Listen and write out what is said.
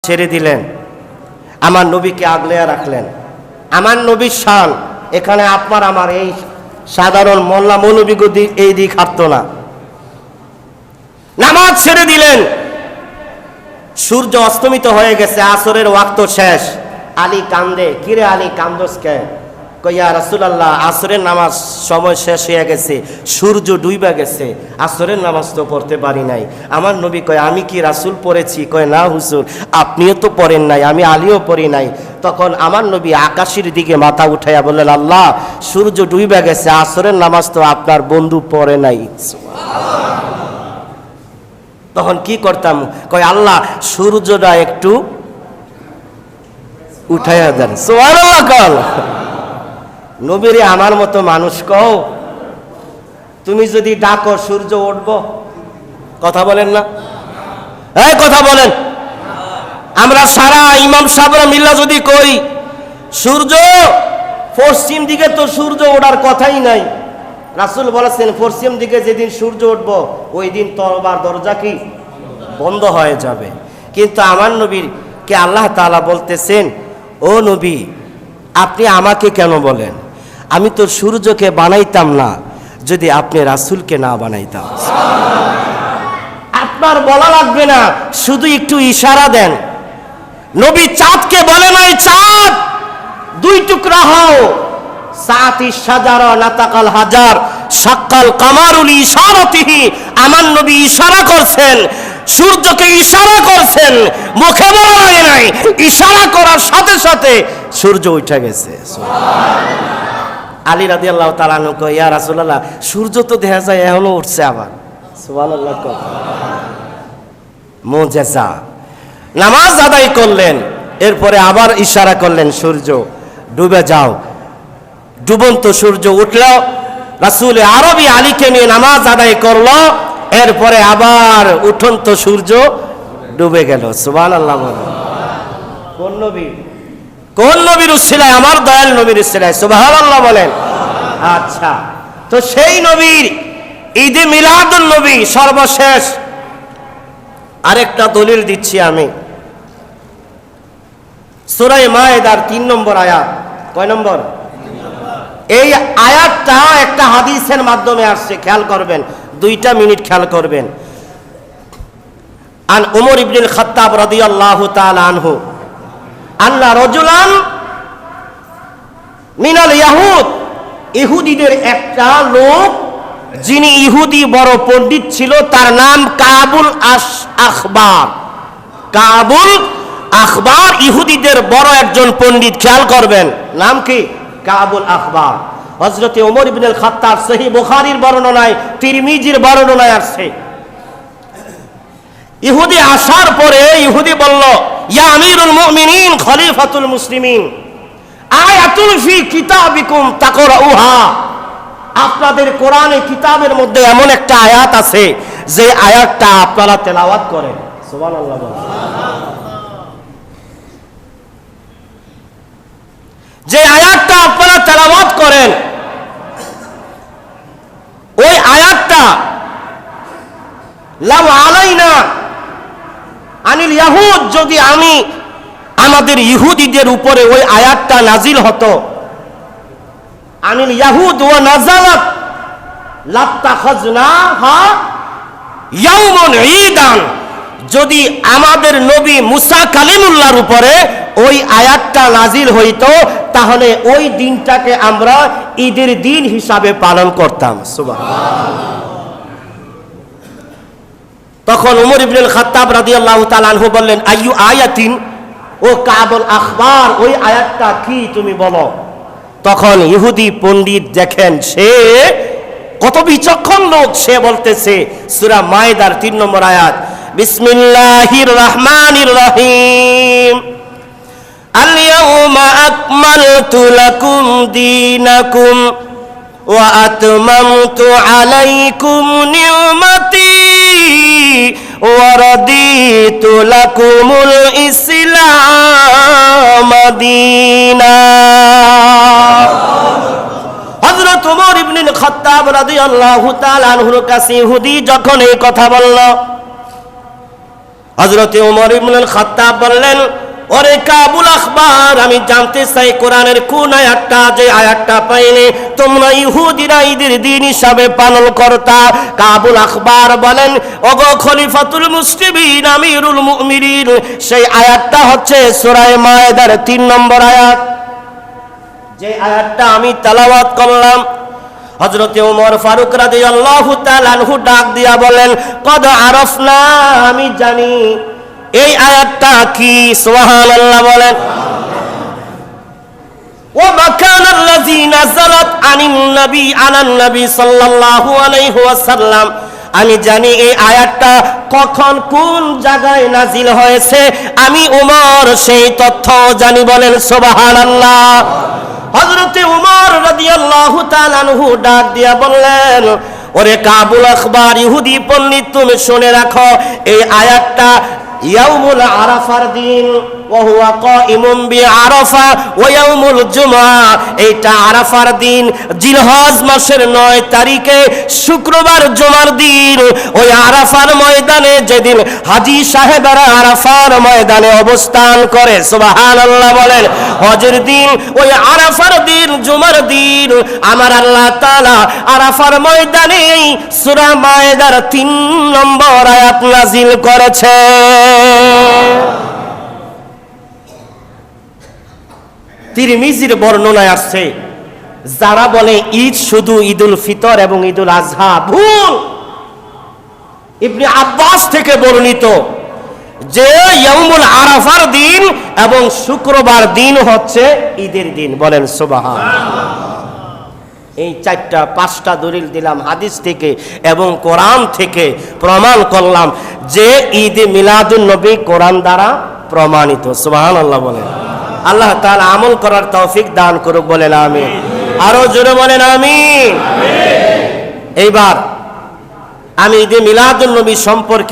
ছেড়ে দিলেন, আমার নবীকে আগলে রাখলেন। আমার নবীর শান এখানে আপনার আমার এই সাধারণ মোল্লা মৌলবী এই দিক হাঁটতো না। নামাজ ছেড়ে দিলেন, সূর্য অস্তমিত হয়ে গেছে, আসরের ওয়াক্ত শেষ। আলী কান্দে, কিরে আলী কান্দোস কে? কইয়া রাসূলুল্লাহ, আসরের নামাজ সময় শেষ হয়ে গেছে, সূর্য ডুইবা গেছে, আসরের নামাজ তো পড়তে পারি নাই। আমার নবী কয়, আমি কি রাসূল পড়েছি? কয়, না হুজুর, আপনিও তো পড়েন নাই, আমি আলীও পড়ি নাই। তখন আমার নবী আকাশের দিকে মাথা উঠাইয়া বললেন, আল্লাহ, সূর্য ডুইবা গেছে, আসরের নামাজ তো আপনার বন্ধু পড়ে নাই। তখন কি করতাম? কয়, আল্লাহ, সূর্যটা একটু উঠাইয়া দেন। সুবহানাল্লাহ কল। নবীরে আমার মতো মানুষ কও, তুমি যদি ডাকো সূর্য উঠবো? কথা বলেন না? এই কথা বলেন। আমরা সারা ইমাম সাহেবরা মিল্লা যদি কই সূর্য পশ্চিম দিকে, তো সূর্য ওঠার কথাই নাই। রাসূল বলেছেন, পশ্চিম দিকে যেদিন সূর্য উঠবো ওই দিন তওবার দরজা কি বন্ধ হয়ে যাবে। কিন্তু আমার নবীর কে আল্লাহ তাআলা বলতেছেন, ও নবী, আপনি আমাকে কেন বলেন? আমি তো সূর্যকে বানাইতাম না যদি আপনি রাসূলকে না বানাইতাম। আপনার বলা লাগবে না, শুধু একটু ইশারা দেন। নবী চাঁদকে বলে নাই, চাঁদ দুই টুকরা হও। সাতি সাজারা নাতাকাল হাজার সাক্কাল কামারুল ইশারাতিহি। আমার নবী ইশারা করছেন, সূর্যকে ইশারা করছেন, মুখে বলা লাগে নাই, ইশারা করার সাথে সাথে সূর্য উঠে গেছে। আলী রাদিয়াল্লাহু তাআলা আনহু কয়, ইয়া রাসূলুল্লাহ, সূর্য তো দেখা যায় এখনো উঠছে আবার। সুবহানাল্লাহ। মুজিজা। নামাজ আদায় করলেন, এরপরে আবার ইশারা করলেন, সূর্য ডুবে যাও। ডুবন্ত সূর্য উঠল, রাসূল আরবি আলীকে নিয়ে নামাজ আদায় করলো, এরপরে আবার উঠন্ত সূর্য ডুবে গেল। সুবহানাল্লাহ। কোন নবী? কোন নবীর উসিলায়? আমার দয়াল নবীর উসিলায়। সুবহানাল্লাহ বলেন। আচ্ছা, তো সেই নবীর ঈদে মিলাদুন নবী সর্বশেষ আরেকটা দলিল দিচ্ছি আমি। সূরা মায়েদার 3 নম্বর আয়াত। কয় নম্বর? এই আয়াতটা একটা হাদিসের মাধ্যমে আসছে, খেয়াল করবেন, 2 মিনিট খেয়াল করবেন। আন উমর ইবনুল খাত্তাব রাদিয়াল্লাহু তাআলা আনহু আল্লাহ রাজুলান মিনাল ইয়াহুদ, ইহুদিদের একটা লোক, যিনি ইহুদি বড় পণ্ডিত ছিল, তার নাম কাবুল আখবার। কাবুল আখবার ইহুদিদের বড় একজন পণ্ডিত। খেয়াল করবেন, নাম কি? কাবুল আখবার। হযরতে ওমর ইবনুল খাত্তাব সহিহ বুখারীর বর্ণনায়, তিরমিজির বর্ণনায় আসছে, ইহুদি আসার পরে ইহুদি বলল, ইয়া আমিরুল মুমিনিন খলিফাতুল মুসলিমিন, আয়াতুল ফি কিতাবিকুম তাকরাউহা। আপনাদের কোরআনে কিতাবের মধ্যে এমন একটা আয়াত আছে যে আয়াতটা আপনারা তেলাওয়াত করেন। সুবহানাল্লাহ। যে আয়াতটা আপনারা তেলাওয়াত করেন, ওই আয়াতটা লাউ আলাইনা আনিল ইয়াহুদ, যদি আমাদের ইহুদিদের উপরে ওই আয়াতটা নাজিল হতো, আনিল ইয়াহুদ ওয়া নাযালাত লাত্তাখাযনাহা ইয়াউমান ঈদান, যদি আমাদের নবী মুসা কালিমুল্লাহর উপরে ওই আয়াতটা নাজিল হইতো, তাহলে ওই দিনটাকে আমরা ঈদের দিন হিসাবে পালন করতাম। সুবহানাল্লাহ। তখন উমর ইবনুল খাত্তাব রাদিয়াল্লাহু তাআলা আনহু বললেন, আইয়ু আয়াতিন, ও কাবুল আখবার, ওই আয়াতটা কি তুমি বলো। তখন ইহুদি পণ্ডিত দেখেন, সে কত বিচক্ষণ লোক, সে বলতেছে সূরা মায়েদার 3 নম্বর আয়াত, বিসমিল্লাহির রহমানির রহিম, আল ইয়াউমা আকমালতু লাকুম দীনাকুম ওয়া আতমামতু আলাইকুম নি'মাতি ওয়া রাদিতু লাকুমুল ইসলাম দীনা। হযরত ওমর ইবনুল খাত্তাব রাদিয়াল্লাহু তাআলা আনহুর কাছে ইহুদি যখন এই কথা বলল, হযরত ওমর ইবনুল খাত্তাব বললেন, ওরে কাবুল আখবার, আমি জানতে চাই কোরআনের কোন আয়াতটা, যে আয়াতটা পাইলে তোমরা ইহুদিরা ঈদের দিন হিসাবে পালন করতা। কাবুল আখবার বলেন, ওগো খলিফাতুল মুসলিমিন, আমিরুল মুমিনিন, সেই আয়াতটা হচ্ছে সূরা মায়েদার 3 নম্বর আয়াত, যে আয়াতটা আমি তেলাওয়াত করলাম। হযরত ওমর ফারুক রাদিয়াল্লাহু তাআলা আনহু ডাক দিয়া বলেন, কদ আরাফনা, আমি জানি এই আয়াতটা কি। সুবহানাল্লাহ বলেন। ওয়া মাকানাল্লাযী নাযালাত আনিন নবী আলান নবী সাল্লাল্লাহু আলাইহি ওয়াসাল্লাম, আমি জানি এই আয়াতটা কখন কোন জায়গায় নাজিল হয়েছে, আমি ওমর সেই তথ্য জানি। বলেন সুবহানাল্লাহ। হযরত ওমর রাদিয়াল্লাহু তাআলা আনহু ডাক দিয়া বললেন, ওরে কাবুল আখবার, ইহুদি পণ্ডিত, তুমি শুনে রাখো, এই আয়াতটা ইয়াউমুল আরাফার দিন, ওয়া হুয়া কাইমুম বিআরাফা ওয়া ইয়াউমুল জুমআ, এইটা আরাফার দিন, জিলহজ মাসের 9 তারিখে শুক্রবার জুমার দিন। ওই আরাফার ময়দানে যেদিন হাজী সাহেবরা আরাফার ময়দানে অবস্থান করে, সুবহানাল্লাহ বলেন, হজের দিন, ওই আরাফার দিন, জুমার দিন, আমার আল্লাহ তাআলা আরাফার ময়দানে সূরা মায়েদার 3 নম্বর আয়াত নাজিল করেছে। তিরমিজির বর্ণনায় আসছে, যারা বলে ঈদ শুধু ঈদুল ফিতর এবং ঈদুল আজহা, ভুল। ইবনে আব্বাস থেকে বর্ণিত যে ইয়াউমুল আরাফার দিন এবং শুক্রবার দিন হচ্ছে ঈদের দিন। বলেন সুবহানাল্লাহ। এই 4-5টা দলিল দিলাম হাদিস থেকে এবং কোরআন থেকে, প্রমাণ করলাম যে ঈদ মিলাদুন নবী কোরআন দ্বারা প্রমাণিত। সুবহানাল্লাহ বলেন। আল্লাহ তাআলা আমল করার তৌফিক দান করুক। বলেন আমিন। আরো জোরে বলেন আমিন। এইবার আমি ঈদ মিলাদুন নবী সম্পর্কে